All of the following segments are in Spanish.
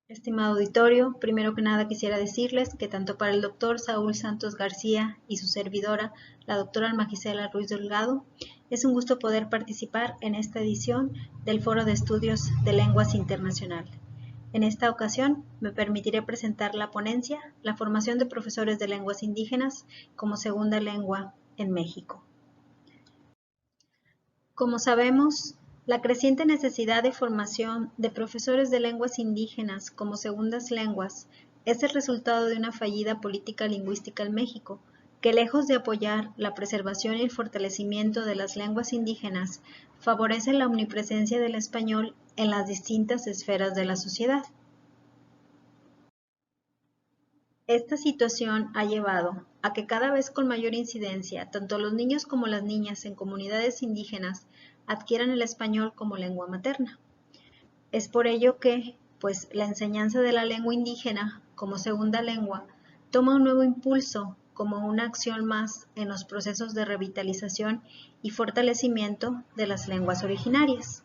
Estimado auditorio, primero que nada quisiera decirles que tanto para el doctor Saúl Santos García y su servidora, la doctora Magisela Ruiz Delgado, es un gusto poder participar en esta edición del Foro de Estudios de Lenguas Internacional. En esta ocasión me permitiré presentar la ponencia La formación de profesores de lenguas indígenas como segunda lengua en México. Como sabemos, la creciente necesidad de formación de profesores de lenguas indígenas como segundas lenguas es el resultado de una fallida política lingüística en México, que lejos de apoyar la preservación y el fortalecimiento de las lenguas indígenas, favorece la omnipresencia del español en las distintas esferas de la sociedad. Esta situación ha llevado a que cada vez con mayor incidencia, tanto los niños como las niñas en comunidades indígenas adquieran el español como lengua materna. Es por ello que, pues, la enseñanza de la lengua indígena como segunda lengua toma un nuevo impulso como una acción más en los procesos de revitalización y fortalecimiento de las lenguas originarias.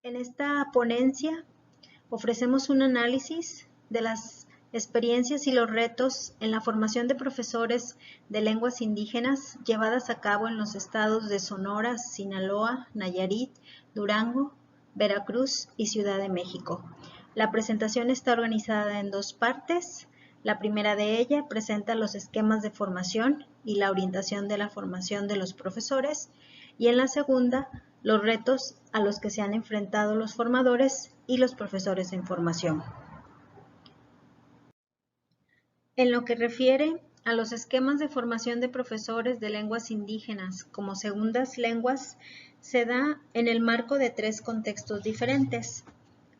En esta ponencia ofrecemos un análisis de las experiencias y los retos en la formación de profesores de lenguas indígenas llevadas a cabo en los estados de Sonora, Sinaloa, Nayarit, Durango, Veracruz y Ciudad de México. La presentación está organizada en dos partes. La primera de ella presenta los esquemas de formación y la orientación de la formación de los profesores, y en la segunda, los retos a los que se han enfrentado los formadores y los profesores en formación. En lo que refiere a los esquemas de formación de profesores de lenguas indígenas como segundas lenguas, se da en el marco de tres contextos diferentes.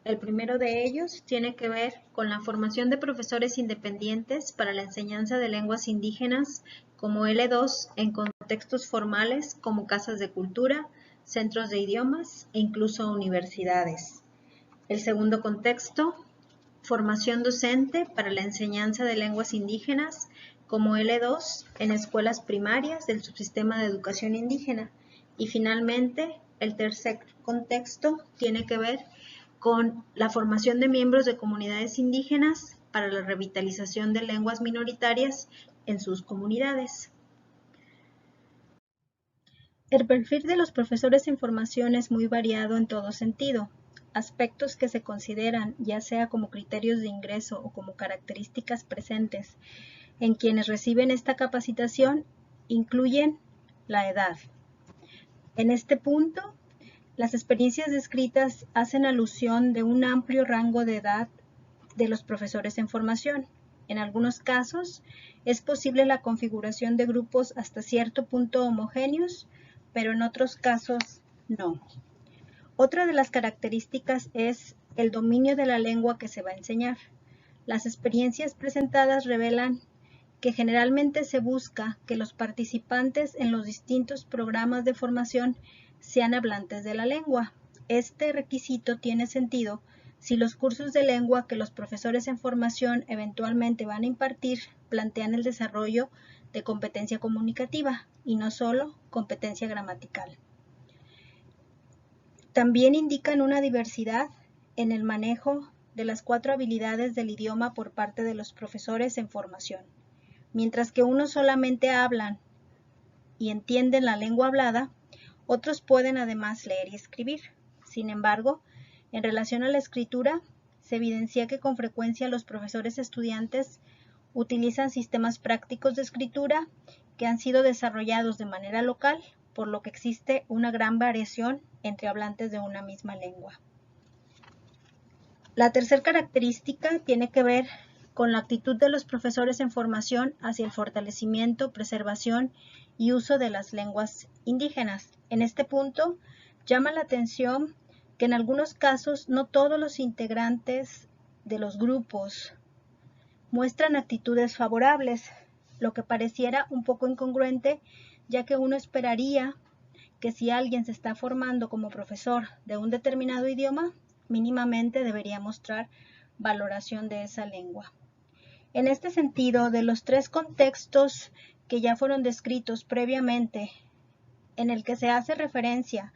El primero de ellos tiene que ver con la formación de profesores independientes para la enseñanza de lenguas indígenas como L2 en contextos formales como casas de cultura, centros de idiomas e incluso universidades. El segundo contexto, formación docente para la enseñanza de lenguas indígenas como L2 en escuelas primarias del subsistema de educación indígena. Y finalmente, el tercer contexto tiene que ver con la formación de miembros de comunidades indígenas para la revitalización de lenguas minoritarias en sus comunidades. El perfil de los profesores en formación es muy variado en todo sentido. Aspectos que se consideran, ya sea como criterios de ingreso o como características presentes en quienes reciben esta capacitación, incluyen la edad. En este punto, las experiencias descritas hacen alusión de un amplio rango de edad de los profesores en formación. En algunos casos, es posible la configuración de grupos hasta cierto punto homogéneos, pero en otros casos no. Otra de las características es el dominio de la lengua que se va a enseñar. Las experiencias presentadas revelan que generalmente se busca que los participantes en los distintos programas de formación sean hablantes de la lengua. Este requisito tiene sentido si los cursos de lengua que los profesores en formación eventualmente van a impartir plantean el desarrollo de competencia comunicativa y no solo competencia gramatical. También indican una diversidad en el manejo de las 4 habilidades del idioma por parte de los profesores en formación. Mientras que unos solamente hablan y entienden la lengua hablada, otros pueden además leer y escribir. Sin embargo, en relación a la escritura, se evidencia que con frecuencia los profesores estudiantes utilizan sistemas prácticos de escritura que han sido desarrollados de manera local, por lo que existe una gran variación entre hablantes de una misma lengua. La tercera característica tiene que ver con la actitud de los profesores en formación hacia el fortalecimiento, preservación y uso de las lenguas indígenas. En este punto, llama la atención que en algunos casos no todos los integrantes de los grupos muestran actitudes favorables, lo que pareciera un poco incongruente, ya que uno esperaría que si alguien se está formando como profesor de un determinado idioma, mínimamente debería mostrar valoración de esa lengua. En este sentido, de los 3 contextos que ya fueron descritos previamente, en el que se hace referencia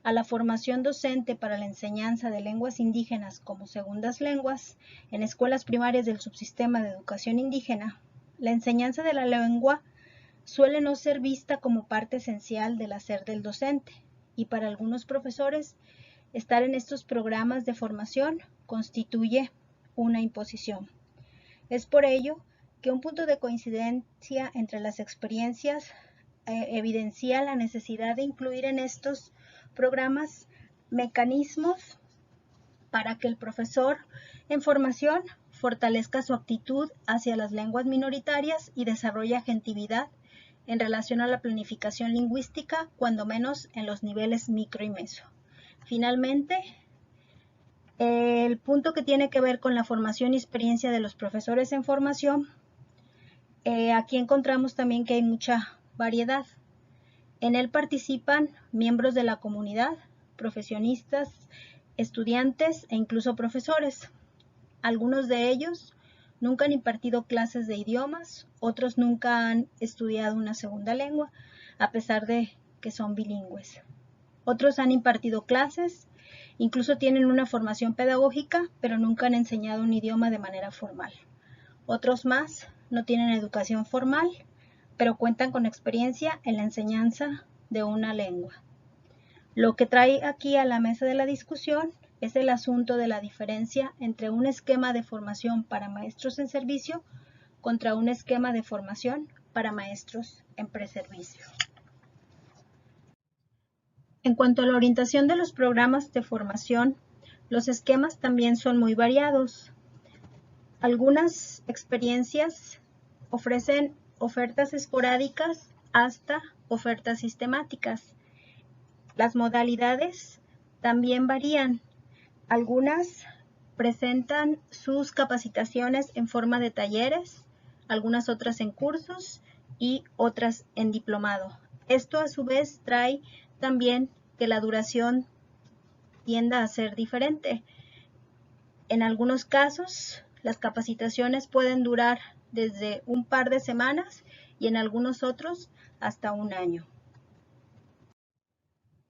a la formación docente para la enseñanza de lenguas indígenas como segundas lenguas en escuelas primarias del subsistema de educación indígena, la enseñanza de la lengua suele no ser vista como parte esencial del hacer del docente, y para algunos profesores, estar en estos programas de formación constituye una imposición. Es por ello que un punto de coincidencia entre las experiencias evidencia la necesidad de incluir en estos programas mecanismos para que el profesor en formación fortalezca su actitud hacia las lenguas minoritarias y desarrolle agentividad en relación a la planificación lingüística, cuando menos en los niveles micro y meso. Finalmente, el punto que tiene que ver con la formación y experiencia de los profesores en formación, aquí encontramos también que hay mucha variedad. En él participan miembros de la comunidad, profesionistas, estudiantes e incluso profesores. Algunos de ellos nunca han impartido clases de idiomas, otros nunca han estudiado una segunda lengua, a pesar de que son bilingües. Otros han impartido clases, incluso tienen una formación pedagógica, pero nunca han enseñado un idioma de manera formal. Otros más no tienen educación formal, pero cuentan con experiencia en la enseñanza de una lengua. Lo que trae aquí a la mesa de la discusión es el asunto de la diferencia entre un esquema de formación para maestros en servicio contra un esquema de formación para maestros en preservicio. En cuanto a la orientación de los programas de formación, los esquemas también son muy variados. Algunas experiencias ofrecen ofertas esporádicas hasta ofertas sistemáticas. Las modalidades también varían. Algunas presentan sus capacitaciones en forma de talleres, algunas otras en cursos y otras en diplomado. Esto a su vez trae también que la duración tienda a ser diferente. En algunos casos, las capacitaciones pueden durar desde un par de semanas y en algunos otros hasta un año.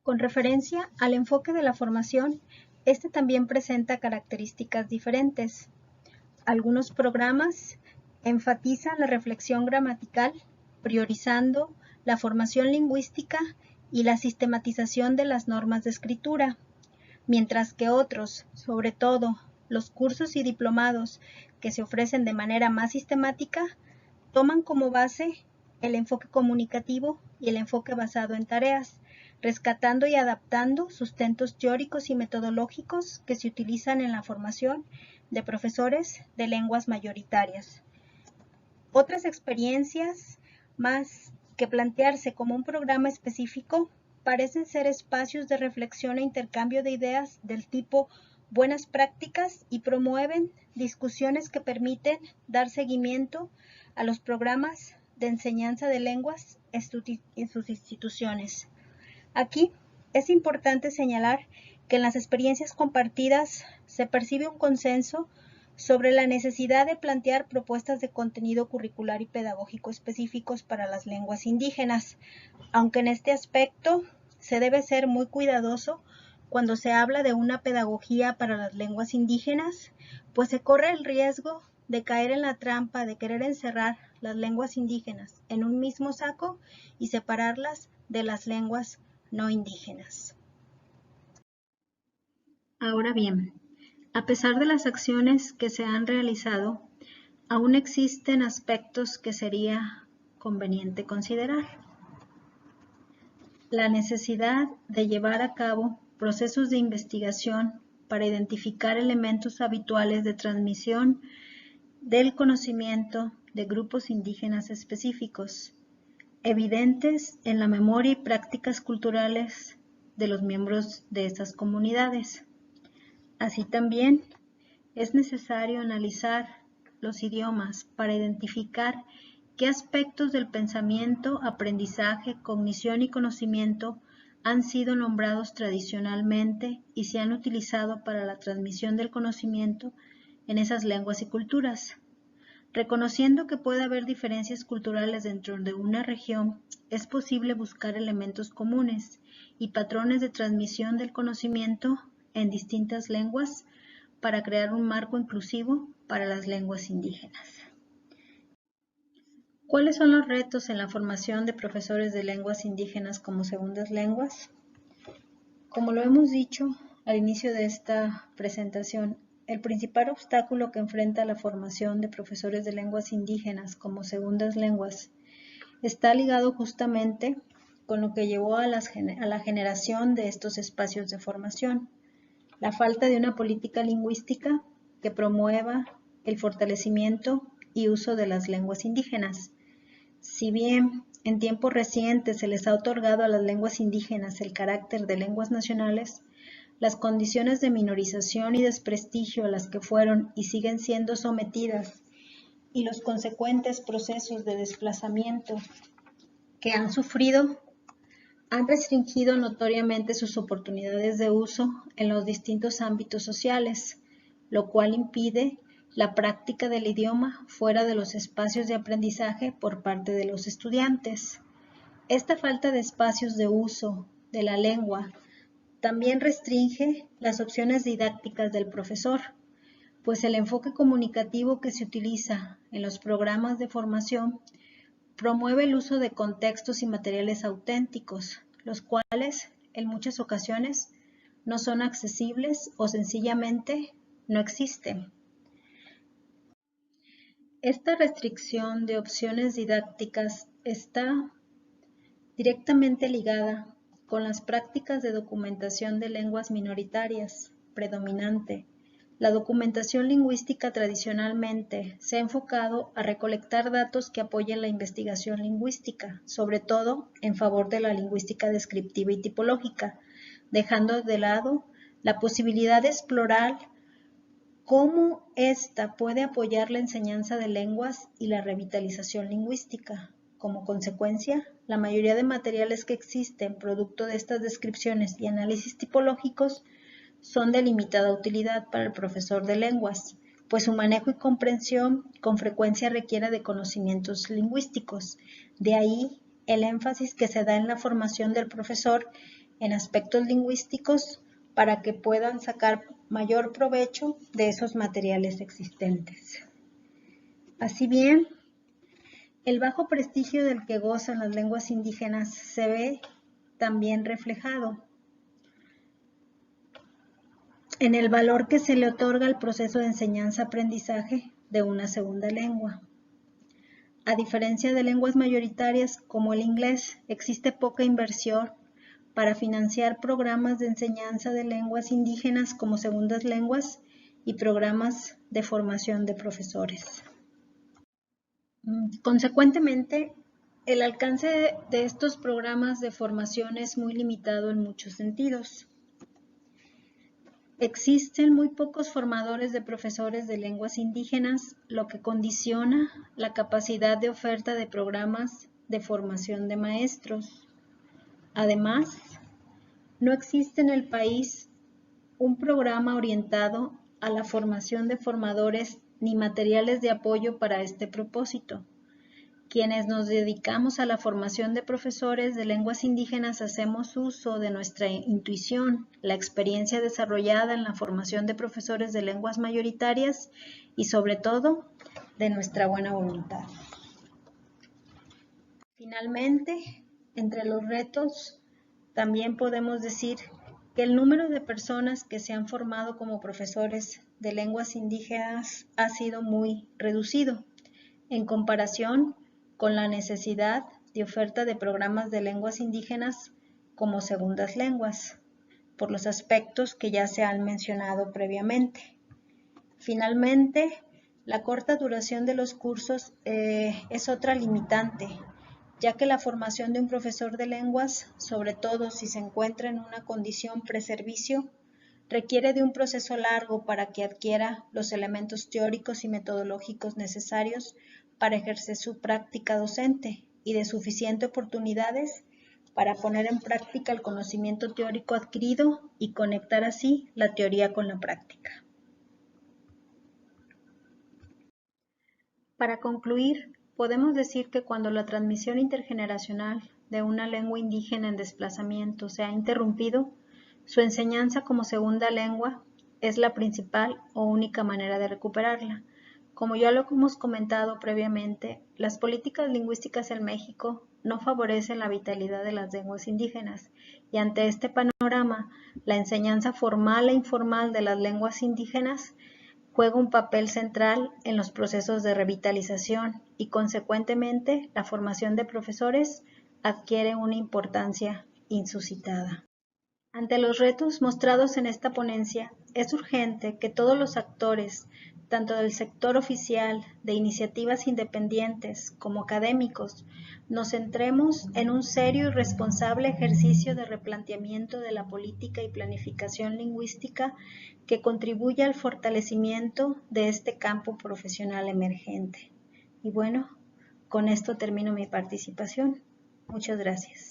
Con referencia al enfoque de la formación, este también presenta características diferentes. Algunos programas enfatizan la reflexión gramatical, priorizando la formación lingüística y la sistematización de las normas de escritura, mientras que otros, sobre todo los cursos y diplomados que se ofrecen de manera más sistemática, toman como base el enfoque comunicativo y el enfoque basado en tareas, rescatando y adaptando sustentos teóricos y metodológicos que se utilizan en la formación de profesores de lenguas mayoritarias. Otras experiencias, más que plantearse como un programa específico, parecen ser espacios de reflexión e intercambio de ideas del tipo buenas prácticas y promueven discusiones que permiten dar seguimiento a los programas de enseñanza de lenguas en sus instituciones. Aquí es importante señalar que en las experiencias compartidas se percibe un consenso sobre la necesidad de plantear propuestas de contenido curricular y pedagógico específicos para las lenguas indígenas, aunque en este aspecto se debe ser muy cuidadoso cuando se habla de una pedagogía para las lenguas indígenas, pues se corre el riesgo de caer en la trampa de querer encerrar las lenguas indígenas en un mismo saco y separarlas de las lenguas no indígenas. Ahora bien, a pesar de las acciones que se han realizado, aún existen aspectos que sería conveniente considerar. La necesidad de llevar a cabo procesos de investigación para identificar elementos habituales de transmisión del conocimiento de grupos indígenas específicos, evidentes en la memoria y prácticas culturales de los miembros de estas comunidades. Así también es necesario analizar los idiomas para identificar qué aspectos del pensamiento, aprendizaje, cognición y conocimiento han sido nombrados tradicionalmente y se han utilizado para la transmisión del conocimiento en esas lenguas y culturas. Reconociendo que puede haber diferencias culturales dentro de una región, es posible buscar elementos comunes y patrones de transmisión del conocimiento en distintas lenguas para crear un marco inclusivo para las lenguas indígenas. ¿Cuáles son los retos en la formación de profesores de lenguas indígenas como segundas lenguas? Como lo hemos dicho al inicio de esta presentación, el principal obstáculo que enfrenta la formación de profesores de lenguas indígenas como segundas lenguas está ligado justamente con lo que llevó a la generación de estos espacios de formación, la falta de una política lingüística que promueva el fortalecimiento y uso de las lenguas indígenas. Si bien en tiempos recientes se les ha otorgado a las lenguas indígenas el carácter de lenguas nacionales, las condiciones de minorización y desprestigio a las que fueron y siguen siendo sometidas y los consecuentes procesos de desplazamiento que han sufrido han restringido notoriamente sus oportunidades de uso en los distintos ámbitos sociales, lo cual impide la práctica del idioma fuera de los espacios de aprendizaje por parte de los estudiantes. Esta falta de espacios de uso de la lengua también restringe las opciones didácticas del profesor, pues el enfoque comunicativo que se utiliza en los programas de formación promueve el uso de contextos y materiales auténticos, los cuales en muchas ocasiones no son accesibles o sencillamente no existen. Esta restricción de opciones didácticas está directamente ligada con las prácticas de documentación de lenguas minoritarias predominante. La documentación lingüística tradicionalmente se ha enfocado a recolectar datos que apoyen la investigación lingüística, sobre todo en favor de la lingüística descriptiva y tipológica, dejando de lado la posibilidad de explorar cómo ésta puede apoyar la enseñanza de lenguas y la revitalización lingüística. Como consecuencia, la mayoría de materiales que existen producto de estas descripciones y análisis tipológicos son de limitada utilidad para el profesor de lenguas, pues su manejo y comprensión con frecuencia requiere de conocimientos lingüísticos. De ahí el énfasis que se da en la formación del profesor en aspectos lingüísticos para que puedan sacar mayor provecho de esos materiales existentes. Así bien, el bajo prestigio del que gozan las lenguas indígenas se ve también reflejado en el valor que se le otorga al proceso de enseñanza-aprendizaje de una segunda lengua. A diferencia de lenguas mayoritarias como el inglés, existe poca inversión para financiar programas de enseñanza de lenguas indígenas como segundas lenguas y programas de formación de profesores. Consecuentemente, el alcance de estos programas de formación es muy limitado en muchos sentidos. Existen muy pocos formadores de profesores de lenguas indígenas, lo que condiciona la capacidad de oferta de programas de formación de maestros. Además, no existe en el país un programa orientado a la formación de formadores ni materiales de apoyo para este propósito. Quienes nos dedicamos a la formación de profesores de lenguas indígenas hacemos uso de nuestra intuición, la experiencia desarrollada en la formación de profesores de lenguas mayoritarias y sobre todo de nuestra buena voluntad. Finalmente, entre los retos también podemos decir que el número de personas que se han formado como profesores de lenguas indígenas ha sido muy reducido en comparación con la necesidad de oferta de programas de lenguas indígenas como segundas lenguas, por los aspectos que ya se han mencionado previamente. Finalmente, la corta duración de los cursos es otra limitante, ya que la formación de un profesor de lenguas, sobre todo si se encuentra en una condición preservicio, requiere de un proceso largo para que adquiera los elementos teóricos y metodológicos necesarios para ejercer su práctica docente y de suficientes oportunidades para poner en práctica el conocimiento teórico adquirido y conectar así la teoría con la práctica. Para concluir, podemos decir que cuando la transmisión intergeneracional de una lengua indígena en desplazamiento se ha interrumpido, su enseñanza como segunda lengua es la principal o única manera de recuperarla. Como ya lo hemos comentado previamente, las políticas lingüísticas en México no favorecen la vitalidad de las lenguas indígenas y ante este panorama, la enseñanza formal e informal de las lenguas indígenas juega un papel central en los procesos de revitalización y, consecuentemente, la formación de profesores adquiere una importancia inusitada. Ante los retos mostrados en esta ponencia, es urgente que todos los actores, tanto del sector oficial, de iniciativas independientes como académicos, nos centremos en un serio y responsable ejercicio de replanteamiento de la política y planificación lingüística que contribuya al fortalecimiento de este campo profesional emergente. Y bueno, con esto termino mi participación. Muchas gracias.